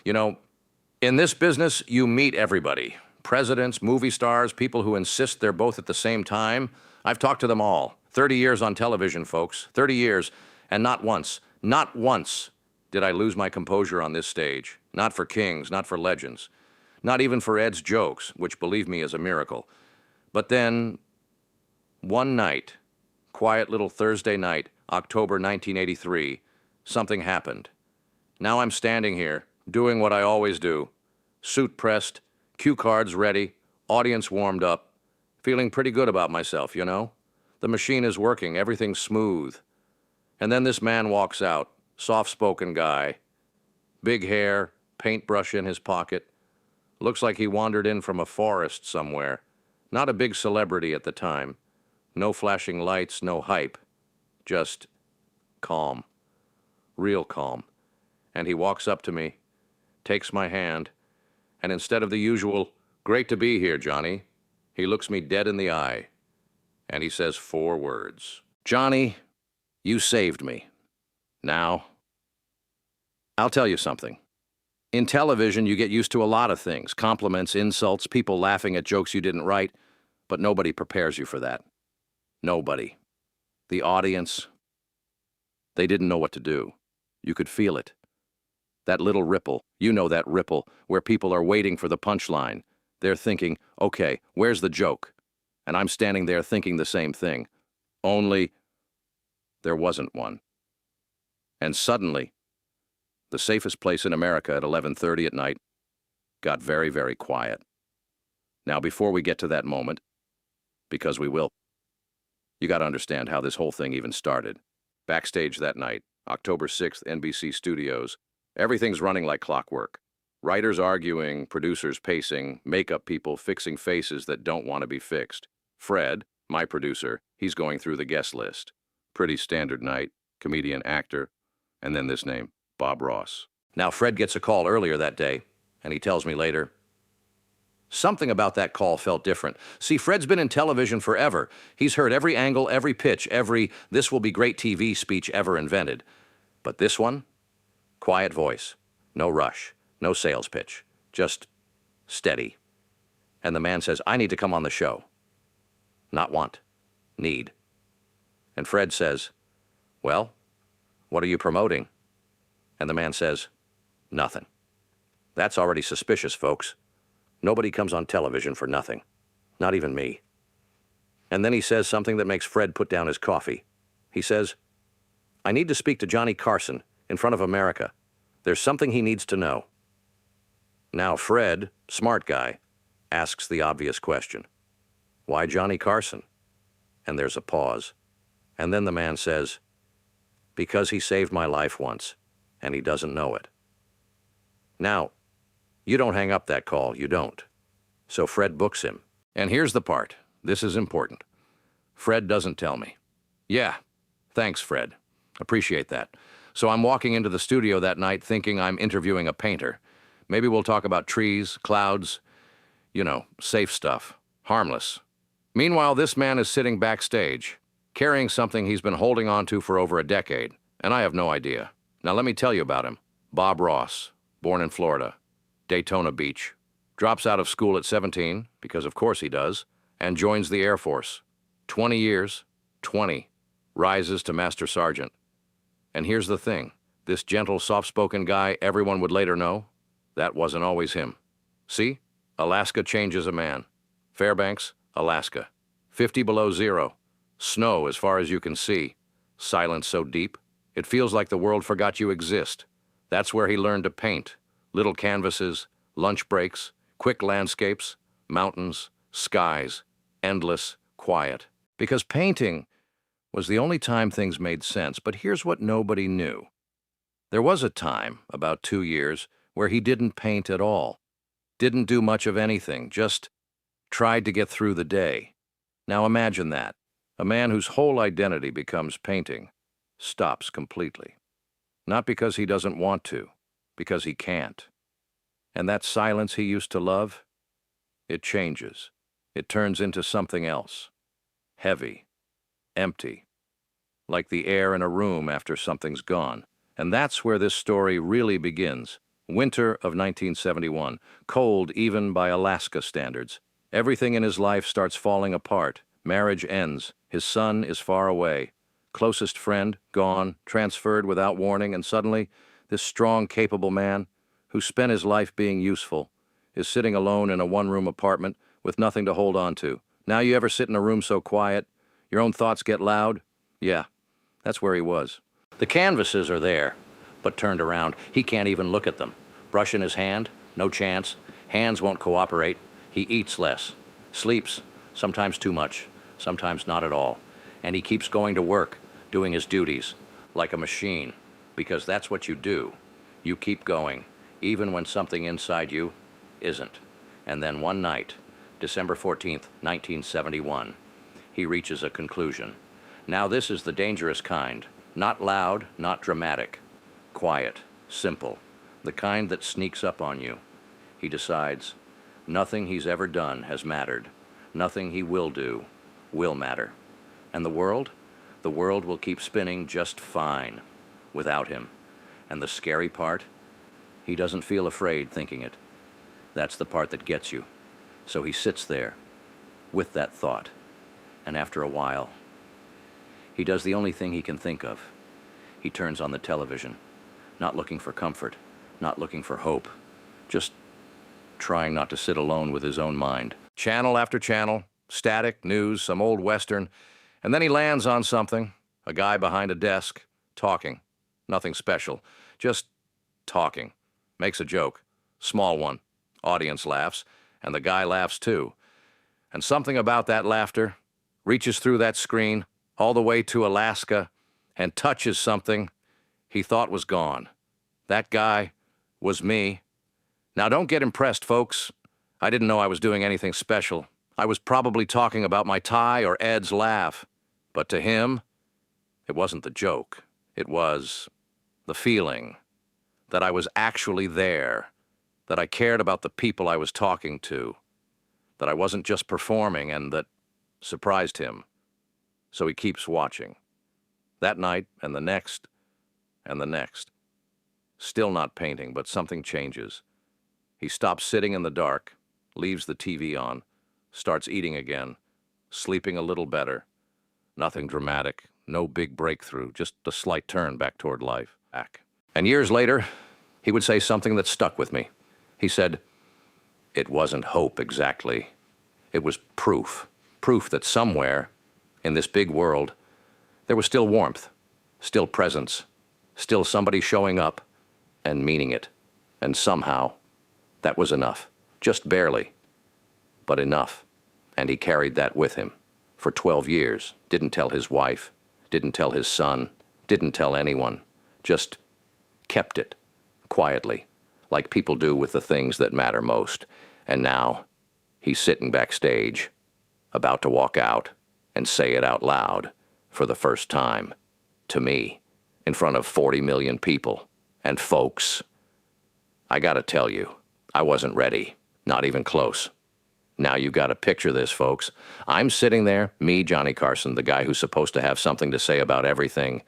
You know, in this business, you meet everybody. Presidents, movie stars, people who insist they're both at the same time. I've talked to them all. 30 years on television, folks. 30 years. And not once did I lose my composure on this stage. Not for kings, not for legends. Not even for Ed's jokes, which, believe me, is a miracle. But then, one night, quiet little Thursday night, October 1983, something happened. Now I'm standing here, doing what I always do. Suit pressed, cue cards ready, audience warmed up. Feeling pretty good about myself, you know? The machine is working, everything's smooth. And then this man walks out, soft-spoken guy. Big hair, paintbrush in his pocket. Looks like he wandered in from a forest somewhere. Not a big celebrity at the time. No flashing lights, no hype. Just calm. Real calm. And he walks up to me, takes my hand, and instead of the usual, "Great to be here, Johnny," he looks me dead in the eye, and he says 4 words. "Johnny, you saved me. Now, I'll tell you something. In television, you get used to a lot of things, compliments, insults, people laughing at jokes you didn't write, but nobody prepares you for that. Nobody. The audience, they didn't know what to do. You could feel it. That little ripple, you know that ripple, where people are waiting for the punchline. They're thinking, okay, where's the joke? And I'm standing there thinking the same thing. Only there wasn't one. And suddenly, the safest place in America at 11:30 at night got very, very quiet. Now, before we get to that moment, because we will, you got to understand how this whole thing even started. Backstage that night, October 6th, NBC Studios, everything's running like clockwork. Writers arguing, producers pacing, makeup people fixing faces that don't want to be fixed. Fred, my producer, he's going through the guest list. Pretty standard night, comedian, actor, and then this name, Bob Ross. Now, Fred gets a call earlier that day, and he tells me later, something about that call felt different. See, Fred's been in television forever. He's heard every angle, every pitch, every "this will be great TV" speech ever invented. But this one? Quiet voice, no rush, no sales pitch, just steady. And the man says, "I need to come on the show." Not want, need. And Fred says, "Well, what are you promoting?" And the man says, "Nothing." That's already suspicious, folks. Nobody comes on television for nothing. Not even me. And then he says something that makes Fred put down his coffee. He says, "I need to speak to Johnny Carson in front of America. There's something he needs to know." Now Fred, smart guy, asks the obvious question. "Why Johnny Carson?" And there's a pause. And then the man says, "Because he saved my life once, and he doesn't know it." Now, you don't hang up that call, you don't. So Fred books him. And here's the part. This is important. Fred doesn't tell me. Yeah, thanks, Fred. Appreciate that. So I'm walking into the studio that night thinking I'm interviewing a painter. Maybe we'll talk about trees, clouds, safe stuff, harmless. Meanwhile, this man is sitting backstage, carrying something he's been holding on to for over a decade, and I have no idea. Now let me tell you about him. Bob Ross, born in Florida, Daytona Beach, drops out of school at 17, because of course he does, and joins the Air Force. 20 years, 20, rises to Master Sergeant. And here's the thing, this gentle, soft-spoken guy everyone would later know, that wasn't always him. See? Alaska changes a man. Fairbanks, Alaska. 50 below zero. Snow as far as you can see. Silence so deep, it feels like the world forgot you exist. That's where he learned to paint. Little canvases, lunch breaks, quick landscapes, mountains, skies, endless, quiet. Because painting was the only time things made sense, but here's what nobody knew. There was a time, about 2 years, where he didn't paint at all. Didn't do much of anything, just tried to get through the day. Now imagine that. A man whose whole identity becomes painting stops completely. Not because he doesn't want to, because he can't. And that silence he used to love, it changes. It turns into something else. Heavy, empty, like the air in a room after something's gone. And that's where this story really begins. Winter of 1971. Cold even by Alaska standards. Everything in his life starts falling apart. Marriage ends. His son is far away. Closest friend, gone, transferred without warning, and suddenly, this strong, capable man, who spent his life being useful, is sitting alone in a one-room apartment with nothing to hold on to. Now you ever sit in a room so quiet, your own thoughts get loud? Yeah, that's where he was. The canvases are there, but turned around. He can't even look at them. Brush in his hand? No chance. Hands won't cooperate. He eats less, sleeps, sometimes too much, sometimes not at all. And he keeps going to work, doing his duties, like a machine, because that's what you do. You keep going, even when something inside you isn't. And then one night, December 14th, 1971, he reaches a conclusion. Now this is the dangerous kind. Not loud, not dramatic. Quiet, simple. The kind that sneaks up on you. He decides, nothing he's ever done has mattered. Nothing he will do will matter. And the world? The world will keep spinning just fine without him. And the scary part? He doesn't feel afraid thinking it. That's the part that gets you. So he sits there with that thought. And after a while, he does the only thing he can think of. He turns on the television, not looking for comfort, not looking for hope, just trying not to sit alone with his own mind. Channel after channel, static, news, some old western, and then he lands on something, a guy behind a desk, talking. Nothing special, just talking. Makes a joke, small one. Audience laughs, and the guy laughs too. And something about that laughter reaches through that screen all the way to Alaska and touches something he thought was gone. That guy was me. Now don't get impressed, folks. I didn't know I was doing anything special. I was probably talking about my tie or Ed's laugh. But to him, it wasn't the joke. It was the feeling that I was actually there, that I cared about the people I was talking to, that I wasn't just performing, and that surprised him. So he keeps watching. That night, and the next, and the next. Still not painting, but something changes. He stops sitting in the dark, leaves the TV on, starts eating again, sleeping a little better. Nothing dramatic, no big breakthrough, just a slight turn back toward life. And years later, he would say something that stuck with me. He said, it wasn't hope exactly. It was proof. Proof that somewhere in this big world, there was still warmth, still presence, still somebody showing up and meaning it. And somehow, that was enough. Just barely, but enough. And he carried that with him for 12 years. Didn't tell his wife, didn't tell his son, didn't tell anyone. Just kept it quietly, like people do with the things that matter most. And now, he's sitting backstage, about to walk out and say it out loud for the first time, to me, in front of 40 million people. And folks, I gotta tell you, I wasn't ready, not even close. Now you gotta picture this, folks. I'm sitting there, me, Johnny Carson, the guy who's supposed to have something to say about everything,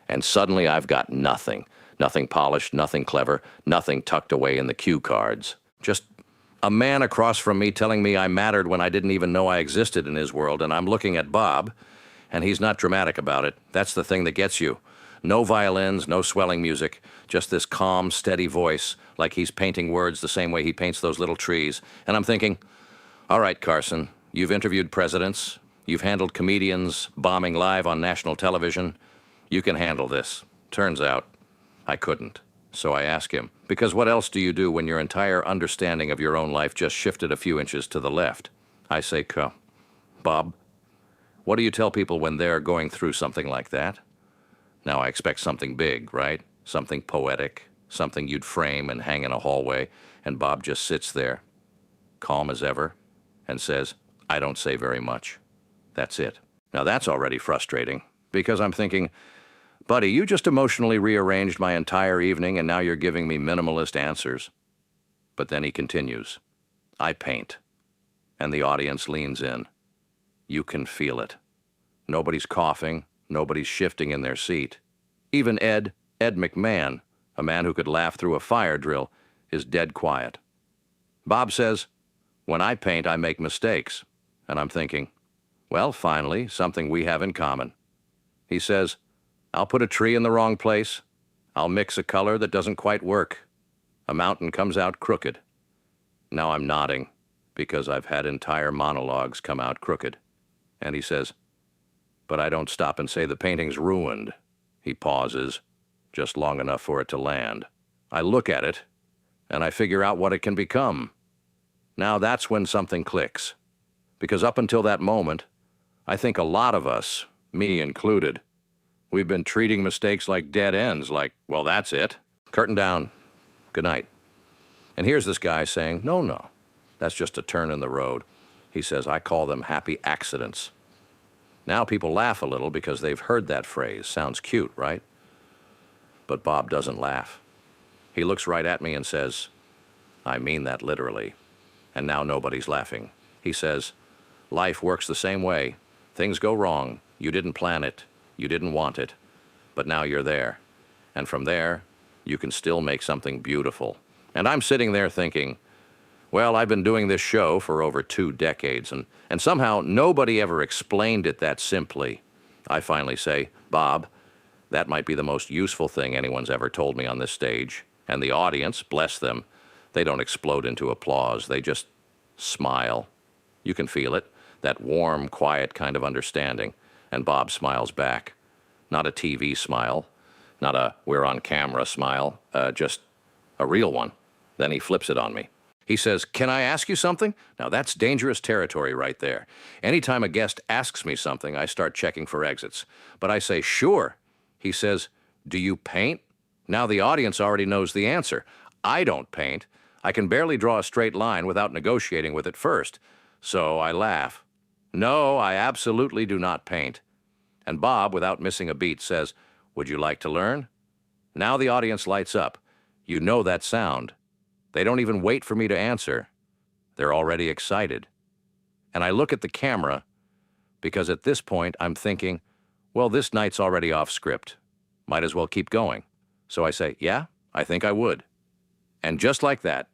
and suddenly I've got nothing. Nothing polished, nothing clever, nothing tucked away in the cue cards. Just a man across from me telling me I mattered when I didn't even know I existed in his world, and I'm looking at Bob, and he's not dramatic about it. That's the thing that gets you. No violins, no swelling music, just this calm, steady voice, like he's painting words the same way he paints those little trees. And I'm thinking, all right, Carson, you've interviewed presidents, you've handled comedians bombing live on national television. You can handle this. Turns out, I couldn't. So I ask him, because what else do you do when your entire understanding of your own life just shifted a few inches to the left? I say, Bob, what do you tell people when they're going through something like that? Now I expect something big, right? Something poetic, something you'd frame and hang in a hallway, and Bob just sits there, calm as ever, and says, I don't say very much. That's it. Now that's already frustrating, because I'm thinking, buddy, you just emotionally rearranged my entire evening, and now you're giving me minimalist answers. But then he continues, I paint. And the audience leans in. You can feel it. Nobody's coughing, nobody's shifting in their seat. Even Ed McMahon, a man who could laugh through a fire drill, is dead quiet. Bob says, "When I paint, I make mistakes." And I'm thinking, well, finally, something we have in common. He says, "I'll put a tree in the wrong place. I'll mix a color that doesn't quite work. A mountain comes out crooked." Now I'm nodding, because I've had entire monologues come out crooked. And he says, "But I don't stop and say the painting's ruined." He pauses, just long enough for it to land. I look at it, and I figure out what it can become. Now that's when something clicks. Because up until that moment, I think a lot of us, me included, we've been treating mistakes like dead ends, like, well, that's it. Curtain down. Good night. And here's this guy saying, no, that's just a turn in the road. He says, "I call them happy accidents." Now people laugh a little because they've heard that phrase. Sounds cute, right? But Bob doesn't laugh. He looks right at me and says, "I mean that literally." And now nobody's laughing. He says, "Life works the same way. Things go wrong. You didn't plan it. You didn't want it. But now you're there. And from there, you can still make something beautiful." And I'm sitting there thinking, well, I've been doing this show for over 2 decades, and somehow nobody ever explained it that simply. I finally say, "Bob, that might be the most useful thing anyone's ever told me on this stage." And the audience, bless them, they don't explode into applause. They just smile. You can feel it, that warm, quiet kind of understanding. And Bob smiles back. Not a TV smile, not a we're on camera smile, just a real one. Then he flips it on me. He says, "Can I ask you something?" Now that's dangerous territory right there. Anytime a guest asks me something, I start checking for exits. But I say, "Sure." He says, "Do you paint?" Now the audience already knows the answer. I don't paint. I can barely draw a straight line without negotiating with it first. So I laugh. "No, I absolutely do not paint." And Bob, without missing a beat, says, "Would you like to learn?" Now the audience lights up. You know that sound. They don't even wait for me to answer. They're already excited. And I look at the camera because at this point I'm thinking, well, this night's already off script. Might as well keep going. So I say, "Yeah, I think I would." And just like that,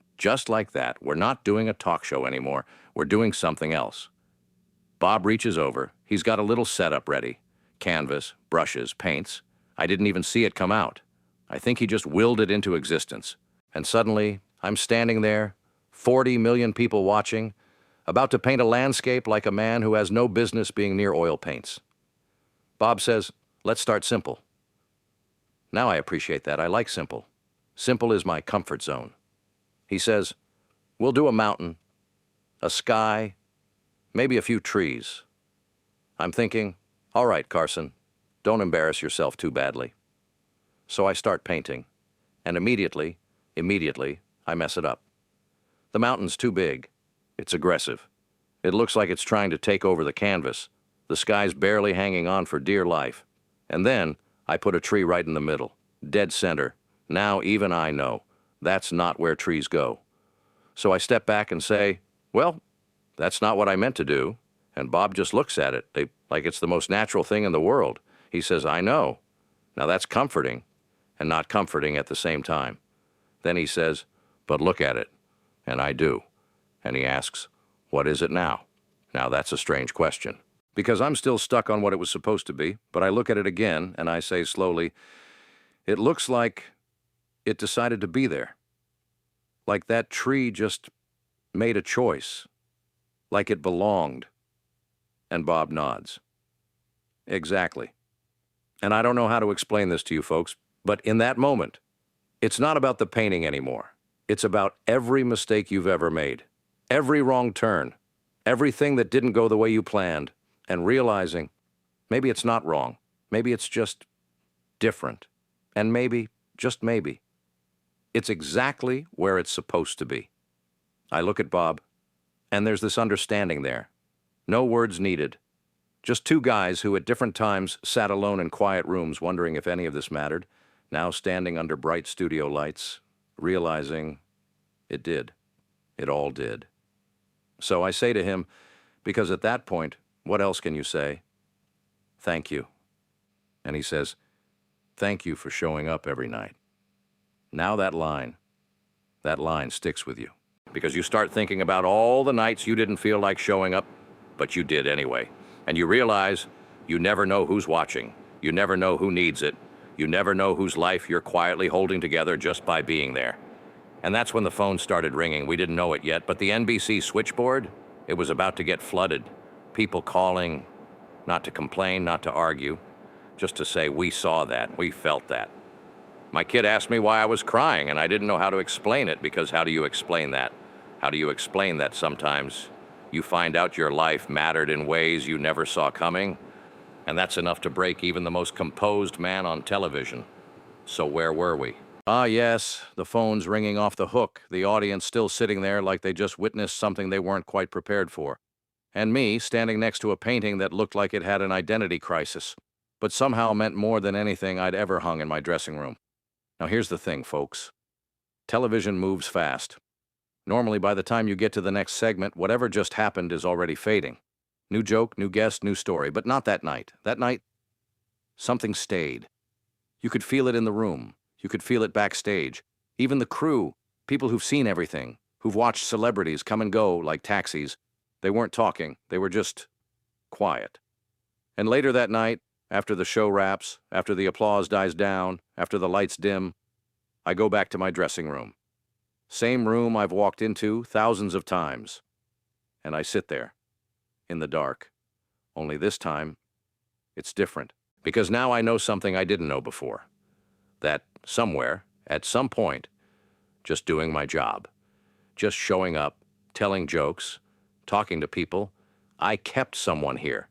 we're not doing a talk show anymore. We're doing something else. Bob reaches over. He's got a little setup ready. Canvas, brushes, paints. I didn't even see it come out. I think he just willed it into existence. And suddenly, I'm standing there, 40 million people watching, about to paint a landscape like a man who has no business being near oil paints. Bob says, "Let's start simple." Now I appreciate that. I like simple. Simple is my comfort zone. He says, "We'll do a mountain, a sky, maybe a few trees." I'm thinking, all right, Carson, don't embarrass yourself too badly. So I start painting, and immediately, I mess it up. The mountain's too big. It's aggressive. It looks like it's trying to take over the canvas. The sky's barely hanging on for dear life. And then I put a tree right in the middle, dead center. Now even I know that's not where trees go. So I step back and say, well, that's not what I meant to do. And Bob just looks at it like it's the most natural thing in the world. He says, "I know." Now that's comforting and not comforting at the same time. Then he says, "But look at it." And I do. And he asks, "What is it now?" Now that's a strange question, because I'm still stuck on what it was supposed to be, but I look at it again and I say slowly, "It looks like it decided to be there. Like that tree just made a choice. Like it belonged." And Bob nods. Exactly. And I don't know how to explain this to you folks, but in that moment, it's not about the painting anymore. It's about every mistake you've ever made, every wrong turn, everything that didn't go the way you planned, and realizing maybe it's not wrong, maybe it's just different, and maybe, just maybe, it's exactly where it's supposed to be. I look at Bob, and there's this understanding there. No words needed. Just two guys who at different times sat alone in quiet rooms wondering if any of this mattered, now standing under bright studio lights, realizing it did. It all did. So I say to him, because at that point, what else can you say? "Thank you." And he says, "Thank you for showing up every night." Now that line, That line sticks with you because you start thinking about all the nights you didn't feel like showing up, but you did anyway. And you realize you never know who's watching. You never know who needs it. You never know whose life you're quietly holding together just by being there. And that's when the phone started ringing. We didn't know it yet, but the NBC switchboard, it was about to get flooded. People calling, not to complain, not to argue, just to say, we saw that, we felt that. My kid asked me why I was crying, and I didn't know how to explain it, because how do you explain that? How do you explain that sometimes you find out your life mattered in ways you never saw coming? And that's enough to break even the most composed man on television. So where were we? Ah, yes, the phone's ringing off the hook, the audience still sitting there like they just witnessed something they weren't quite prepared for. And me standing next to a painting that looked like it had an identity crisis, but somehow meant more than anything I'd ever hung in my dressing room. Now here's the thing, folks. Television moves fast. Normally, by the time you get to the next segment, whatever just happened is already fading. New joke, new guest, new story, but not that night. That night, something stayed. You could feel it in the room. You could feel it backstage. Even the crew, people who've seen everything, who've watched celebrities come and go like taxis, they weren't talking. They were just quiet. And later that night, after the show wraps, after the applause dies down, after the lights dim, I go back to my dressing room. Same room I've walked into thousands of times. And I sit there, in the dark. Only this time, it's different. Because now I know something I didn't know before. That somewhere, at some point, just doing my job, just showing up, telling jokes, talking to people, I kept someone here.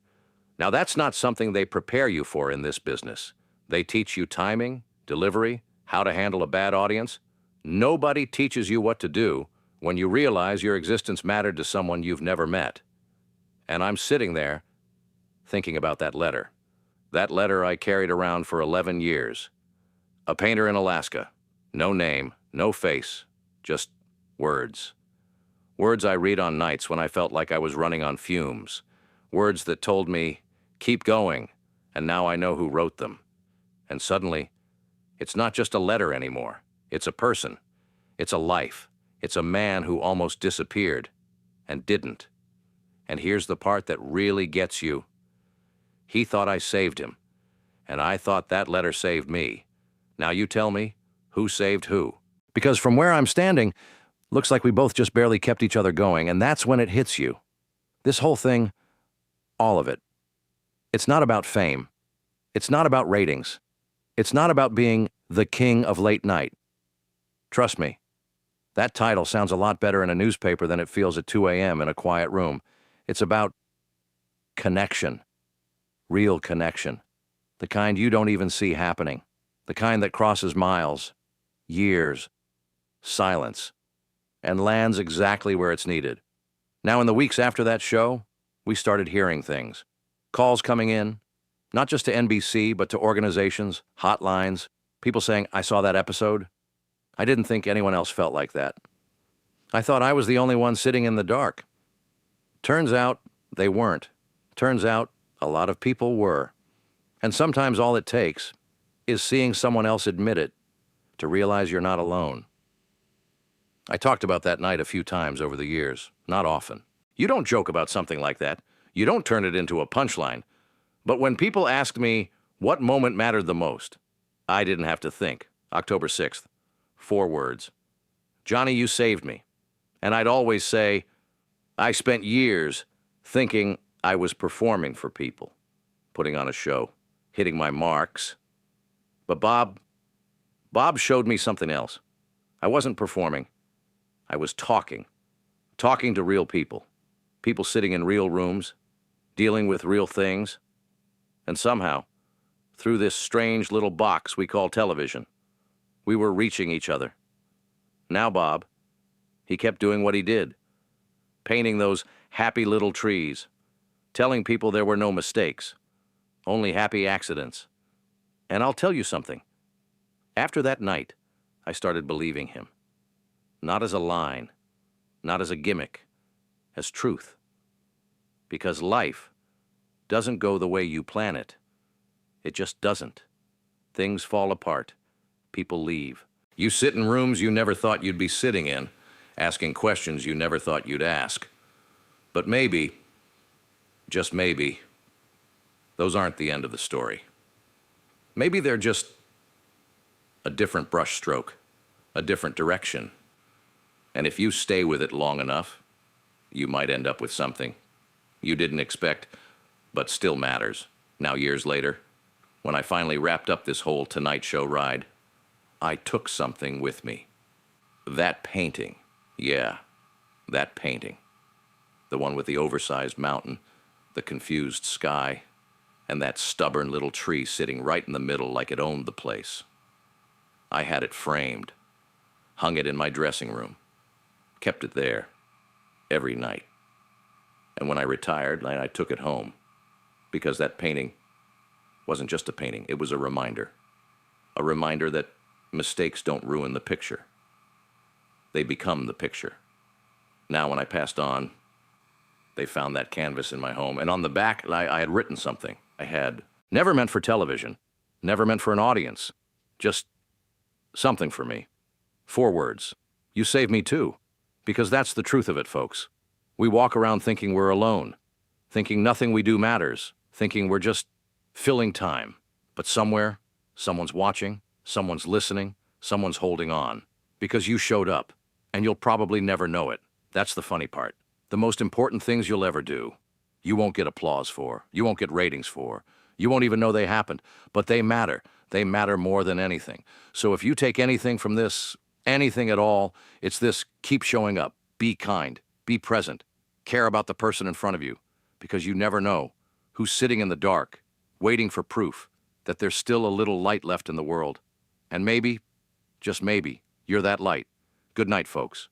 Now that's not something they prepare you for in this business. They teach you timing, delivery, how to handle a bad audience. Nobody teaches you what to do when you realize your existence mattered to someone you've never met. And I'm sitting there thinking about that letter. That letter I carried around for 11 years. A painter in Alaska. No name, no face, just words. Words I read on nights when I felt like I was running on fumes. Words that told me, keep going, and now I know who wrote them. And suddenly, it's not just a letter anymore. It's a person. It's a life. It's a man who almost disappeared and didn't. And here's the part that really gets you. He thought I saved him, and I thought that letter saved me. Now you tell me, who saved who? Because from where I'm standing, looks like we both just barely kept each other going, and that's when it hits you. This whole thing, all of it. It's not about fame. It's not about ratings. It's not about being the king of late night. Trust me, that title sounds a lot better in a newspaper than it feels at 2 a.m. in a quiet room. It's about connection. Real connection. The kind you don't even see happening. The kind that crosses miles, years, silence, and lands exactly where it's needed. Now, in the weeks after that show, we started hearing things. Calls coming in, not just to NBC, but to organizations, hotlines, people saying, I saw that episode. I didn't think anyone else felt like that. I thought I was the only one sitting in the dark. Turns out they weren't. Turns out a lot of people were. And sometimes all it takes is seeing someone else admit it to realize you're not alone. I talked about that night a few times over the years, not often. You don't joke about something like that. You don't turn it into a punchline. But when people asked me what moment mattered the most, I didn't have to think. October 6th, 4 words. Johnny, you saved me. And I'd always say, I spent years thinking I was performing for people, putting on a show, hitting my marks. But Bob showed me something else. I wasn't performing. I was talking to real people, people sitting in real rooms, dealing with real things. And somehow, through this strange little box we call television, we were reaching each other. Now Bob, he kept doing what he did, painting those happy little trees, telling people there were no mistakes, only happy accidents. And I'll tell you something. After that night, I started believing him. Not as a line, not as a gimmick, as truth. Because life doesn't go the way you plan it. It just doesn't. Things fall apart. People leave. You sit in rooms you never thought you'd be sitting in, asking questions you never thought you'd ask. But maybe, just maybe, those aren't the end of the story. Maybe they're just a different brushstroke, a different direction. And if you stay with it long enough, you might end up with something you didn't expect, but still matters. Now, years later, when I finally wrapped up this whole Tonight Show ride, I took something with me. That painting. Yeah, that painting. The one with the oversized mountain, the confused sky, and that stubborn little tree sitting right in the middle like it owned the place. I had it framed, hung it in my dressing room, kept it there every night. And when I retired, I took it home, because that painting wasn't just a painting, it was a reminder. A reminder that mistakes don't ruin the picture. They become the picture. Now, when I passed on, they found that canvas in my home, and on the back, I had written something. I had never meant for television, never meant for an audience, just something for me. 4 words. You save me too. Because that's the truth of it, folks. We walk around thinking we're alone, thinking nothing we do matters, thinking we're just filling time. But somewhere, someone's watching, someone's listening, someone's holding on. Because you showed up, and you'll probably never know it. That's the funny part. The most important things you'll ever do, you won't get applause for, you won't get ratings for, you won't even know they happened, but they matter. They matter more than anything. So if you take anything from this, anything at all, it's this: keep showing up, be kind, be present, care about the person in front of you, because you never know who's sitting in the dark, waiting for proof that there's still a little light left in the world. And maybe, just maybe, you're that light. Good night, folks.